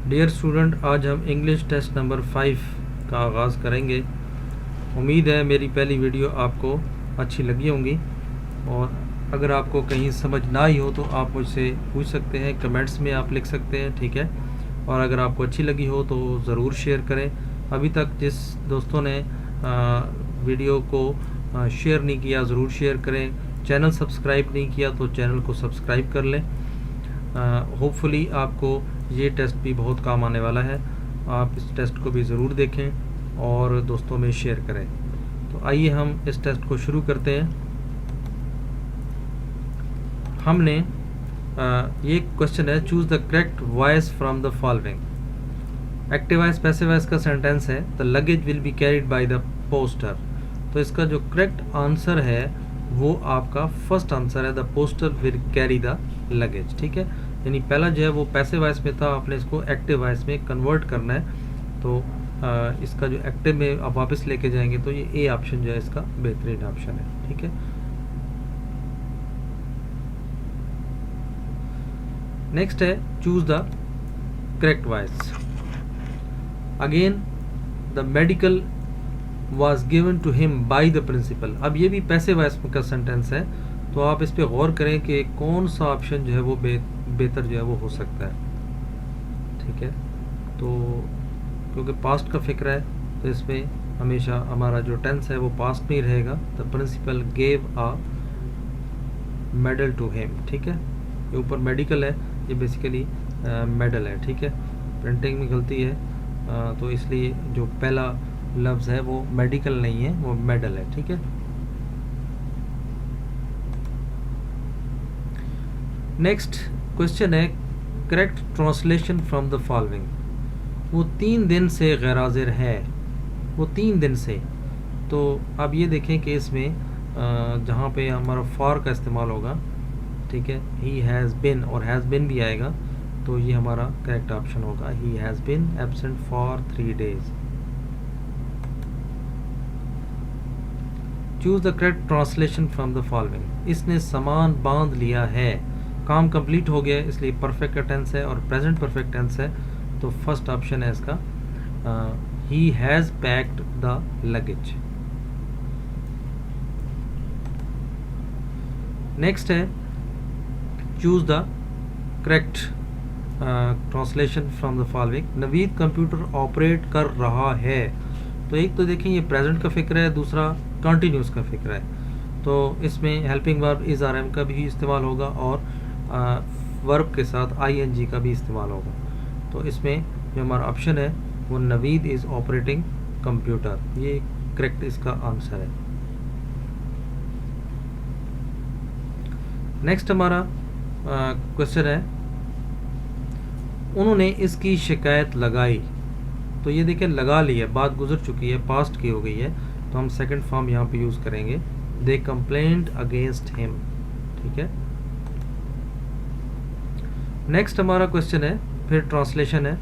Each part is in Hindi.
डियर स्टूडेंट, आज हम इंग्लिश टेस्ट नंबर 5 का आगाज़ करेंगे। उम्मीद है मेरी पहली वीडियो आपको अच्छी लगी होंगी, और अगर आपको कहीं समझ ना आई हो तो आप मुझसे पूछ सकते हैं, कमेंट्स में आप लिख सकते हैं, ठीक है। और अगर आपको अच्छी लगी हो तो ज़रूर शेयर करें। अभी तक जिस दोस्तों ने वीडियो को शेयर नहीं किया, ज़रूर शेयर करें। चैनल सब्सक्राइब नहीं किया तो चैनल को सब्सक्राइब कर लें। होपफुली आपको ये टेस्ट भी बहुत काम आने वाला है। आप इस टेस्ट को भी ज़रूर देखें और दोस्तों में शेयर करें। तो आइए हम इस टेस्ट को शुरू करते हैं। हमने ये क्वेश्चन है, choose the correct voice from the following. Active voice passive voice का सेंटेंस है, the luggage will be carried by the poster. तो इसका जो करेक्ट आंसर है वो आपका फर्स्ट आंसर है, the poster will carry the luggage, ठीक है। यानी पहला जो है वो पैसिव वॉइस में था, आपने इसको एक्टिव वॉइस में कन्वर्ट करना है। तो इसका जो एक्टिव में आप वापस लेके जाएंगे तो ये ए ऑप्शन जो है इसका बेहतरीन ऑप्शन है, ठीक है। नेक्स्ट है, choose the correct voice. Again, the medical was given to him by the principal। अब ये भी पैसिव वॉइस का सेंटेंस है, तो आप इस पे गौर करें कि कौन सा ऑप्शन जो है वो बेहतर जो है वो हो सकता है, ठीक है। तो क्योंकि पास्ट का फिक्र है तो इसमें हमेशा हमारा जो टेंस है वो पास्ट में ही रहेगा। The principal gave a medal to him, ठीक है। ये ऊपर मेडिकल है, ये बेसिकली मेडल है, ठीक है। प्रिंटिंग में गलती है, तो इसलिए जो पहला लफ्ज़ है वो मेडिकल नहीं है, वो मेडल है, ठीक है। नेक्स्ट क्वेश्चन है, correct translation from the following. वो 3 दिन से गैर हाजिर है, वो 3 दिन से। तो अब ये देखें कि इसमें जहाँ पे हमारा फॉर का इस्तेमाल होगा, ठीक है, ही हैज़ बिन और हैज़ बिन भी आएगा, तो ये हमारा करेक्ट ऑप्शन होगा, he has been absent for 3 days। Choose the correct translation from the following. इसने सामान बांध लिया है, काम कंप्लीट हो गया है, इसलिए परफेक्ट का टेंस है और प्रेजेंट परफेक्ट टेंस है, तो फर्स्ट ऑप्शन है इसका, he has packed the luggage. Next है, choose the correct translation from the following. Naveed computer operate कर रहा है। तो एक तो देखें ये प्रेजेंट का फिक्र है, दूसरा कंटिन्यूस का फिक्र है, तो इसमें helping verb is are am का भी इस्तेमाल होगा और वर्ब के साथ आईएनजी का भी इस्तेमाल होगा। तो इसमें जो हमारा ऑप्शन है वो नवीद इज़ ऑपरेटिंग कंप्यूटर, ये करेक्ट इसका आंसर है। नेक्स्ट हमारा क्वेश्चन है, उन्होंने इसकी शिकायत लगाई। तो ये देखिए लगा ली है, बात गुजर चुकी है, पास्ट की हो गई है, तो हम सेकंड फॉर्म यहाँ पे यूज़ करेंगे, दे कंप्लेंट अगेंस्ट हिम, ठीक है। नेक्स्ट हमारा क्वेश्चन है, फिर ट्रांसलेशन है,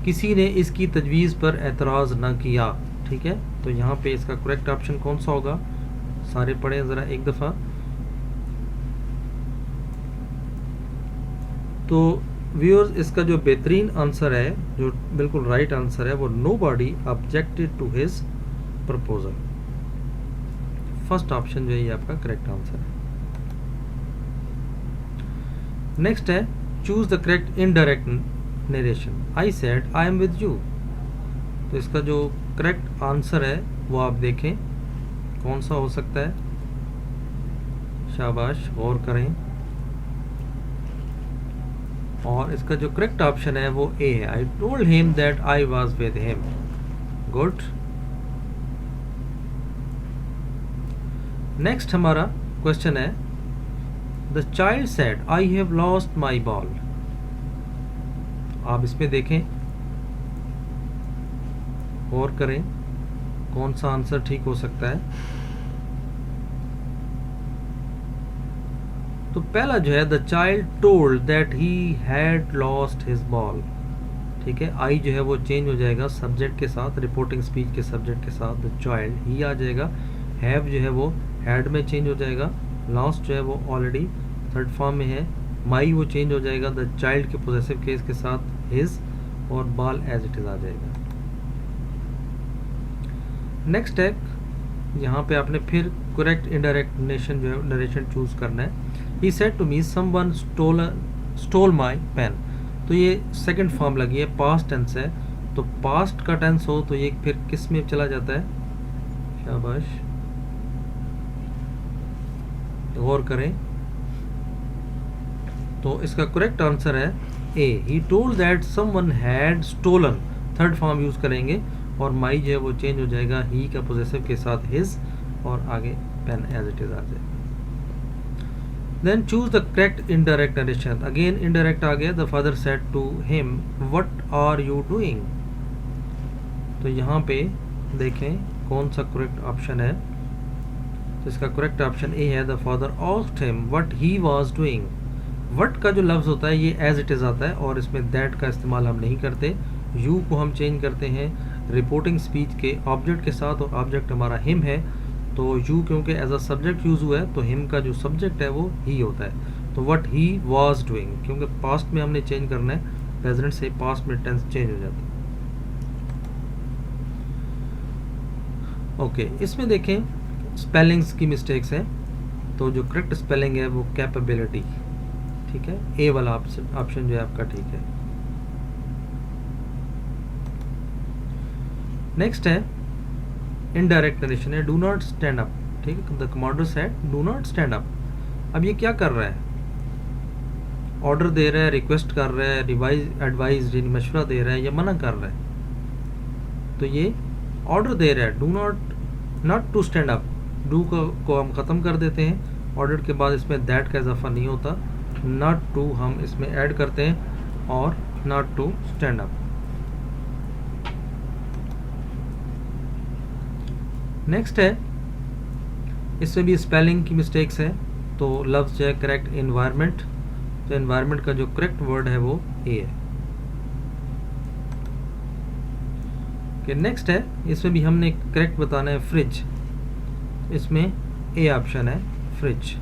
किसी ने इसकी तजवीज़ पर एतराज़ ना किया, ठीक है। तो यहाँ पे इसका करेक्ट ऑप्शन कौन सा होगा, सारे पढ़ें ज़रा एक दफ़ा। तो व्यूअर्स, इसका जो बेहतरीन आंसर है, जो बिल्कुल राइट आंसर है, वो nobody objected to his proposal. First option जो है ये आपका करेक्ट आंसर है। नेक्स्ट है, choose the correct indirect narration. I said I am with you. तो इसका जो करेक्ट आंसर है वो आप देखें कौन सा हो सकता है, शाबाश, गौर करें। और इसका जो करेक्ट ऑप्शन है वो ए है, I told him that I was with him. Good. Next हमारा क्वेश्चन है, the child said I have lost my ball. आप इसमें देखें, गौर करें कौन सा आंसर ठीक हो सकता है। तो पहला जो है, the child told that he had lost his ball, ठीक है। आई जो है वो चेंज हो जाएगा सब्जेक्ट के साथ, रिपोर्टिंग स्पीच के सब्जेक्ट के साथ, द चाइल्ड ही आ जाएगा, हैव जो है वो हैड में चेंज हो जाएगा, लॉस्ट जो है वो ऑलरेडी थर्ड फॉर्म में है, माई वो चेंज हो जाएगा द चाइल्ड के पोजेसिव केस के साथ, हिज और बाल एज इट इज आ जाएगा। नेक्स्ट है, यहाँ पे आपने फिर करेक्ट इनडायरेक्ट नरेशन जो है नरेशन चूज करना है। He said to me someone stole my pen, तो ये सेकंड फॉर्म लगी है, पास्ट टेंस है, तो पास्ट का टेंस हो तो ये फिर किस में चला जाता है, शाबाश, गौर करें। तो इसका करेक्ट आंसर है A, he told that someone had stolen, third form use करेंगे और माई जो है वो चेंज हो जाएगा ही का पोजेसिव के साथ हिज, और आगे पेन एज इट इज आ जाएगा। Then choose the correct indirect narration, again indirect आ गया, the father said to him what are you doing, तो यहाँ पे देखें कौन सा करेक्ट ऑप्शन है, तो इसका करेक्ट ऑप्शन ए है, the father asked him what he was doing. What का जो लफ्ज़ होता है ये एज इट इज़ आता है और इसमें दैट का इस्तेमाल हम नहीं करते, यू को हम चेंज करते हैं रिपोर्टिंग स्पीच के ऑब्जेक्ट के साथ, और ऑब्जेक्ट हमारा हिम है, तो यू क्योंकि एज अ सब्जेक्ट यूज हुआ है तो हिम का जो सब्जेक्ट है वो ही होता है, तो व्हाट ही वाज डूइंग, क्योंकि पास्ट में हमने चेंज करना है, प्रेजेंट से पास्ट में टेंस चेंज हो जाता है। ओके, इसमें देखें स्पेलिंग्स की मिस्टेक्स हैं, तो जो करेक्ट स्पेलिंग है वो कैपेबिलिटी, ठीक है, ए वाला ऑप्शन जो है आपका ठीक है। नेक्स्ट है इनडायरेक्ट नरेशन है, डू नॉट स्टैंड अप, ठीक है, the commander said do not stand up. अब ये क्या कर रहा है, ऑर्डर दे रहा है, रिक्वेस्ट कर रहा है, रिवाइज एडवाइज मशवरा दे रहा है या मना कर रहा है, तो ये ऑर्डर दे रहा है, do not to stand up, do को हम ख़त्म कर देते हैं, ऑर्डर के बाद इसमें दैट का इजाफा नहीं होता, नॉट टू हम इसमें ऐड करते हैं और not to stand up. Next है, इसमें भी स्पेलिंग की मिस्टेक्स है, तो लफ्ज़ जो है करेक्ट एनवायरनमेंट, तो एनवायरनमेंट का जो करेक्ट वर्ड है वो ए है। नेक्स्ट है, इसमें भी हमने करेक्ट बताना है फ्रिज, इसमें ए ऑप्शन है fridge.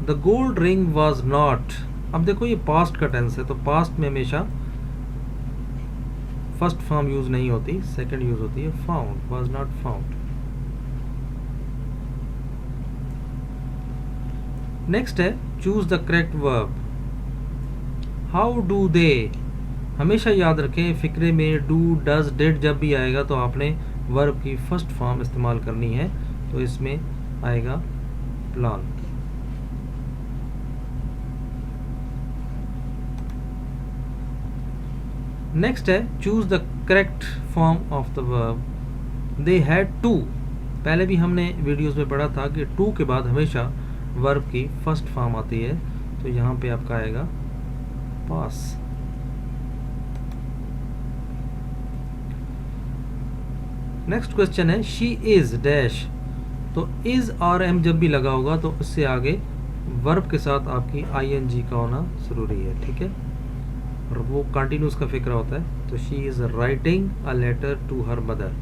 The gold ring was not, अब देखो ये पास्ट का टेंस है, तो पास्ट में हमेशा फर्स्ट फॉर्म यूज नहीं होती, सेकंड यूज होती है, found, was not found. Next है choose the correct verb, how do they, हमेशा याद रखें फिक्रे में डू डज डिड जब भी आएगा तो आपने वर्ब की फर्स्ट फॉर्म इस्तेमाल करनी है, तो इसमें आएगा प्लान। नेक्स्ट है choose the correct form of the verb, they had to, पहले भी हमने वीडियोस में पढ़ा था कि टू के बाद हमेशा वर्ब की फर्स्ट फॉर्म आती है, तो यहाँ पे आपका आएगा पास। नेक्स्ट क्वेश्चन है शी इज डैश, तो इज और एम जब भी लगा होगा तो उससे आगे वर्ब के साथ आपकी आईएनजी का होना जरूरी है, ठीक है, और वो कंटिन्यूस का फिक्र होता है, तो she is writing a letter to her mother.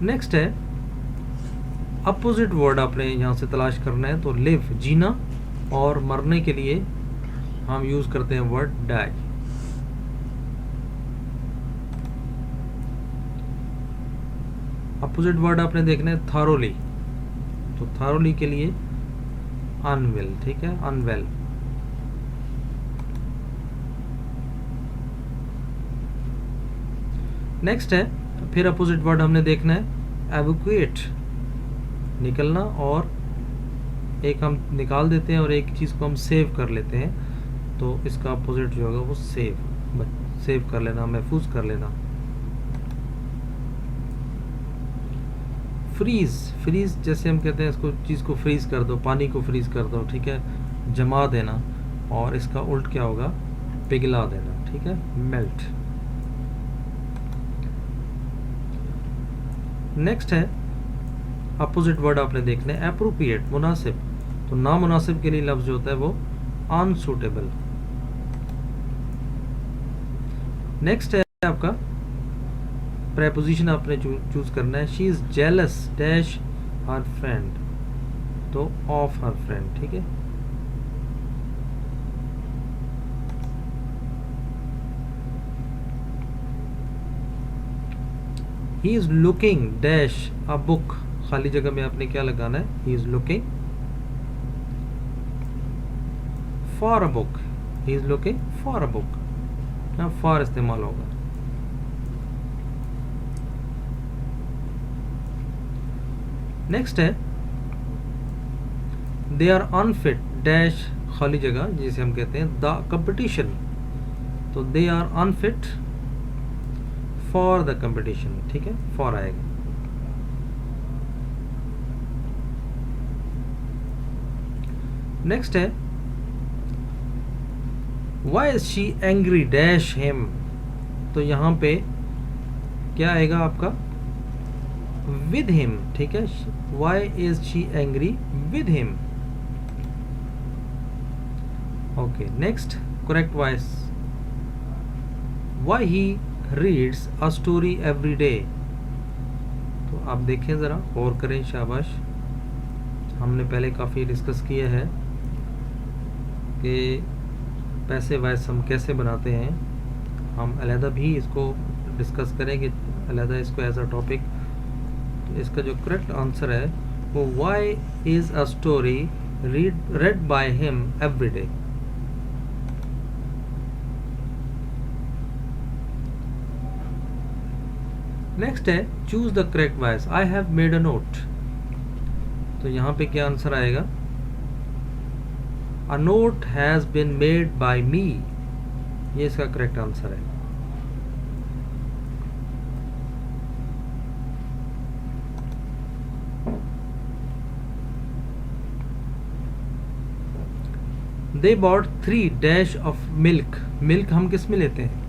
Next है अपोजिट वर्ड आपने यहाँ से तलाश करना है, तो लिव जीना, और मरने के लिए हम यूज करते हैं वर्ड डाई। अपोजिट वर्ड आपने देखना है थारोली, तो थारोली के लिए अनवेल, ठीक है, अनवेल। नेक्स्ट है फिर अपोजिट वर्ड हमने देखना है एवोक्यूएट, निकलना, और एक हम निकाल देते हैं और एक चीज़ को हम सेव कर लेते हैं, तो इसका अपोजिट जो होगा वो सेव कर लेना, महफूज कर लेना। फ्रीज जैसे हम कहते हैं इसको, चीज़ को फ्रीज कर दो, पानी को फ्रीज कर दो, ठीक है, जमा देना, और इसका उल्ट क्या होगा, पिघला देना, ठीक है, मेल्ट। नेक्स्ट है अपोजिट वर्ड आपने देखना है एप्रोप्रिएट, मुनासिब, तो नामुनासिब के लिए लफ्ज जो होता है वो अनसूटेबल। नेक्स्ट है आपका प्रेपोजिशन आपने चूज करना है, she is jealous dash her friend, तो ऑफ हर फ्रेंड, ठीक है। He is looking dash a book, खाली जगह में आपने क्या लगाना है, he is looking for a book, he is looking for a book, यहाँ फॉर इस्तेमाल होगा। नेक्स्ट है दे आर अनफिट डैश, खाली जगह जिसे हम कहते हैं द कंपटीशन, तो they are unfit for the competition, ठीक है, फॉर आएगा। नेक्स्ट है why is she angry dash him, तो यहां पे क्या आएगा आपका विद हिम, ठीक है, why is she angry with him. Okay, next correct voice, why he reads a story every day, तो आप देखें ज़रा और करें, शाबाश। हमने पहले काफ़ी डिस्कस किया है कि पैसे वॉइस हम कैसे बनाते हैं, हम अलहदा भी इसको डिस्कस करेंगे, अलहदा इसको एज अ टॉपिक। तो इसका जो करेक्ट आंसर है वो why is a story read by him every day। Next है choose the correct voice, I have made a note, तो यहाँ पे क्या आंसर आएगा, a note has been made by me, ये इसका करेक्ट आंसर है। They bought 3 dash of milk, milk हम किस में लेते हैं,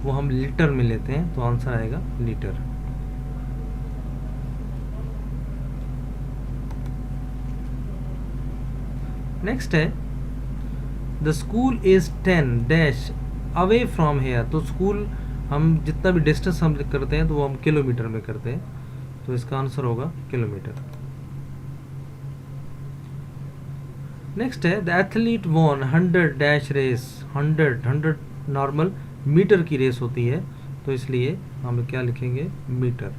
वो हम लीटर में लेते हैं, तो आंसर आएगा लीटर। नेक्स्ट है the school is 10 dash away from here, तो स्कूल हम जितना भी डिस्टेंस हम करते हैं तो वो हम किलोमीटर में करते हैं, तो इसका आंसर होगा किलोमीटर। नेक्स्ट है the athlete won 100 dash race, 100 normal metre की रेस होती है, तो इसलिए हम क्या लिखेंगे metre.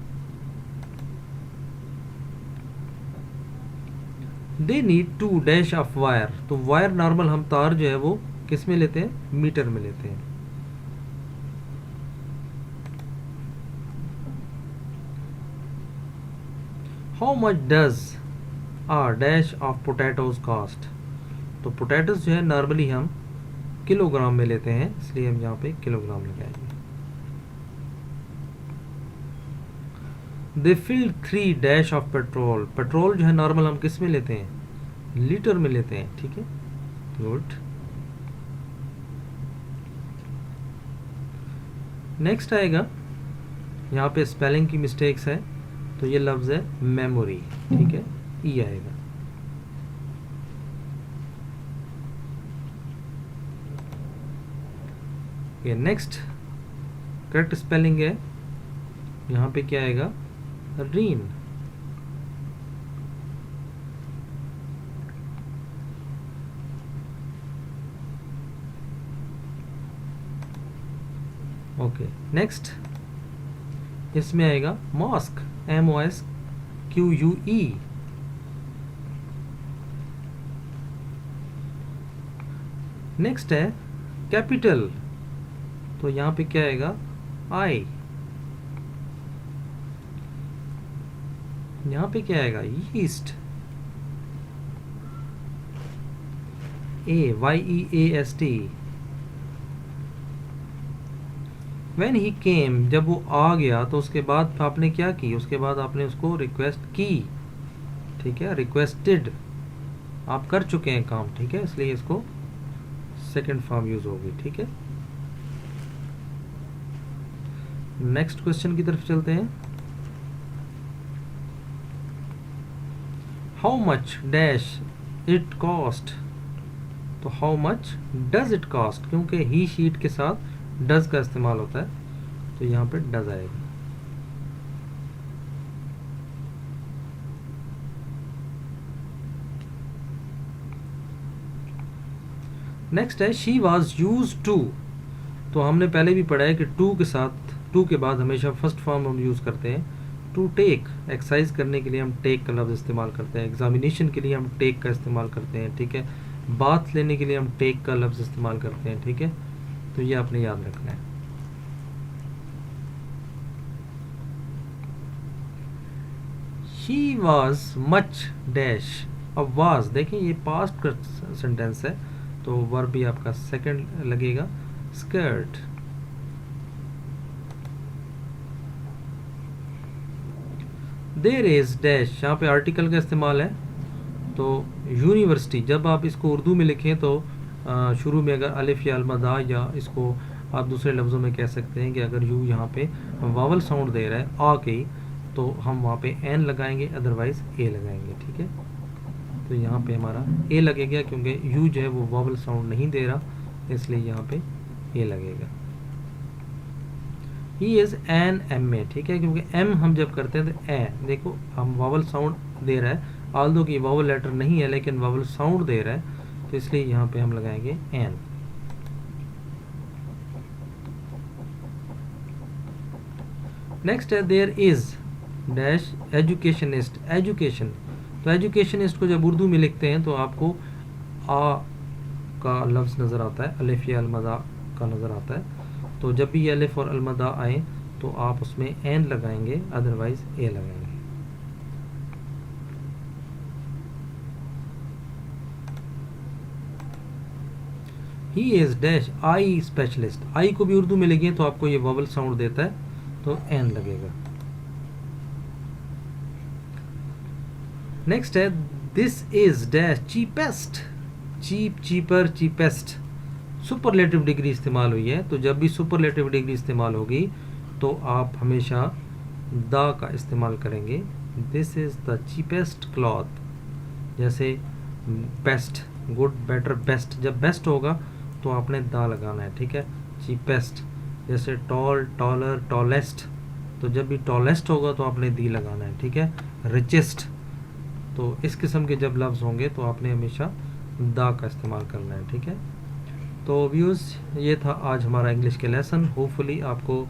They need 2 dash of wire, तो वायर नॉर्मल हम तार जो है वो किस में लेते हैं, मीटर में लेते हैं। How much does a dash of potatoes cost, तो पोटैटोज जो है नॉर्मली हम किलोग्राम में लेते हैं, इसलिए हम यहाँ पे किलोग्राम लगाएंगे। They filled 3 dash of petrol, petrol जो है नॉर्मल हम किस में लेते हैं, लीटर में लेते हैं, ठीक है, गुड। नेक्स्ट आएगा, यहाँ पे स्पेलिंग की मिस्टेक्स है, तो ये लफ्ज है मेमोरी, ठीक है, ई आएगा। ये नेक्स्ट करेक्ट स्पेलिंग है, यहाँ पे क्या आएगा रीन। ओके, नेक्स्ट इसमें आएगा मॉस्क, MOSQUE। नेक्स्ट है कैपिटल, तो यहाँ पे क्या आएगा आई, यहाँ पे क्या आएगा yeast, YEAST। When he came, जब वो आ गया तो उसके बाद आपने क्या की, उसके बाद आपने उसको रिक्वेस्ट की, ठीक है, रिक्वेस्टेड, आप कर चुके हैं काम, ठीक है, इसलिए इसको सेकंड फॉर्म यूज होगी, ठीक है। नेक्स्ट क्वेश्चन की तरफ चलते हैं। How much dash it cost, तो how much does it cost, क्योंकि ही शीट के साथ डज का इस्तेमाल होता है, तो यहाँ पे डज आएगा। नेक्स्ट है शी वॉज यूज टू। तो हमने पहले भी पढ़ा है कि टू के साथ, टू के बाद हमेशा फर्स्ट फॉर्म हम यूज़ करते हैं। टू टेक, एक्सरसाइज करने के लिए हम टेक का लफ्ज़ इस्तेमाल करते हैं, एग्जामिनेशन के लिए हम टेक का इस्तेमाल करते हैं, ठीक है। बात लेने के लिए हम टेक का लफ्ज़ इस्तेमाल करते हैं, ठीक है। तो ये आपने याद रखना है। She was much dash. अब वाज देखें ये पास्ट का सेंटेंस है, तो वर्ब भी आपका सेकंड लगेगा, स्कर्ट। देयर इज डैश, यहाँ पे आर्टिकल का इस्तेमाल है। तो यूनिवर्सिटी, जब आप इसको उर्दू में लिखें तो शुरू में अगर अलिफ या अलमदा, या इसको आप दूसरे लफ्ज़ों में कह सकते हैं कि अगर यू यहाँ पे वावल साउंड दे रहा है आ के, तो हम वहाँ पे एन लगाएंगे, अदरवाइज ए लगाएंगे, ठीक है। तो यहाँ पे हमारा ए लगेगा क्योंकि यू जो है वो वावल साउंड नहीं दे रहा, इसलिए यहाँ पे ए लगेगा। He is an M A, ठीक है, क्योंकि एम हम जब करते हैं तो ए, देखो हम वावल साउंड दे रहा है, आल्दो कि वावल लेटर नहीं है लेकिन वावल साउंड दे रहा है, तो इसलिए यहाँ पे हम लगाएंगे एन। नेक्स्ट है there is dash educationist. Education, तो एजुकेशनिस्ट को जब उर्दू में लिखते हैं तो आपको आ का लफ्ज़ नज़र आता है, अलिफ या अलमदा का नज़र आता है। तो जब भी अलिफ और अलमदा आए तो आप उसमें एन लगाएंगे, अदरवाइज ए लगाएंगे। He is dash eye specialist. Eye को भी उर्दू में लिखें तो आपको ये वॉवल साउंड देता है, तो एन लगेगा। नेक्स्ट है this is dash cheapest. Cheap, cheaper, cheapest, superlative degree इस्तेमाल हुई है। तो जब भी सुपरलेटिव डिग्री इस्तेमाल होगी तो आप हमेशा द का इस्तेमाल करेंगे। This is the cheapest cloth, जैसे बेस्ट, गुड, बेटर, बेस्ट, जब बेस्ट होगा तो आपने दा लगाना है, ठीक है। चीपेस्ट, जैसे टॉल, टॉलर, टॉलेस्ट, तो जब भी टॉलेस्ट होगा तो आपने दी लगाना है, ठीक है। रिचेस्ट, तो इस किस्म के जब लफ्ज़ होंगे तो आपने हमेशा दा का इस्तेमाल करना है, ठीक है। तो व्यूज़, ये था आज हमारा इंग्लिश के लेसन। होपफुली आपको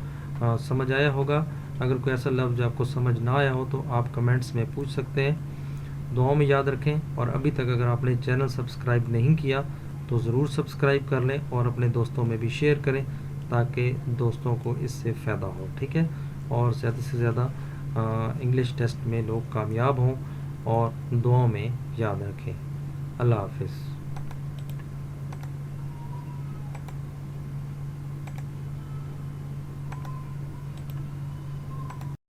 समझ आया होगा। अगर कोई ऐसा लफ्ज़ आपको समझ ना आया हो तो आप कमेंट्स में पूछ सकते हैं। दुआओं में याद रखें, और अभी तक अगर आपने चैनल सब्सक्राइब नहीं किया तो ज़रूर सब्सक्राइब कर लें और अपने दोस्तों में भी शेयर करें ताकि दोस्तों को इससे फ़ायदा हो, ठीक है। और ज़्यादा से ज़्यादा इंग्लिश टेस्ट में लोग कामयाब हों, और दुआओं में याद रखें। अल्लाह हाफ़िज़।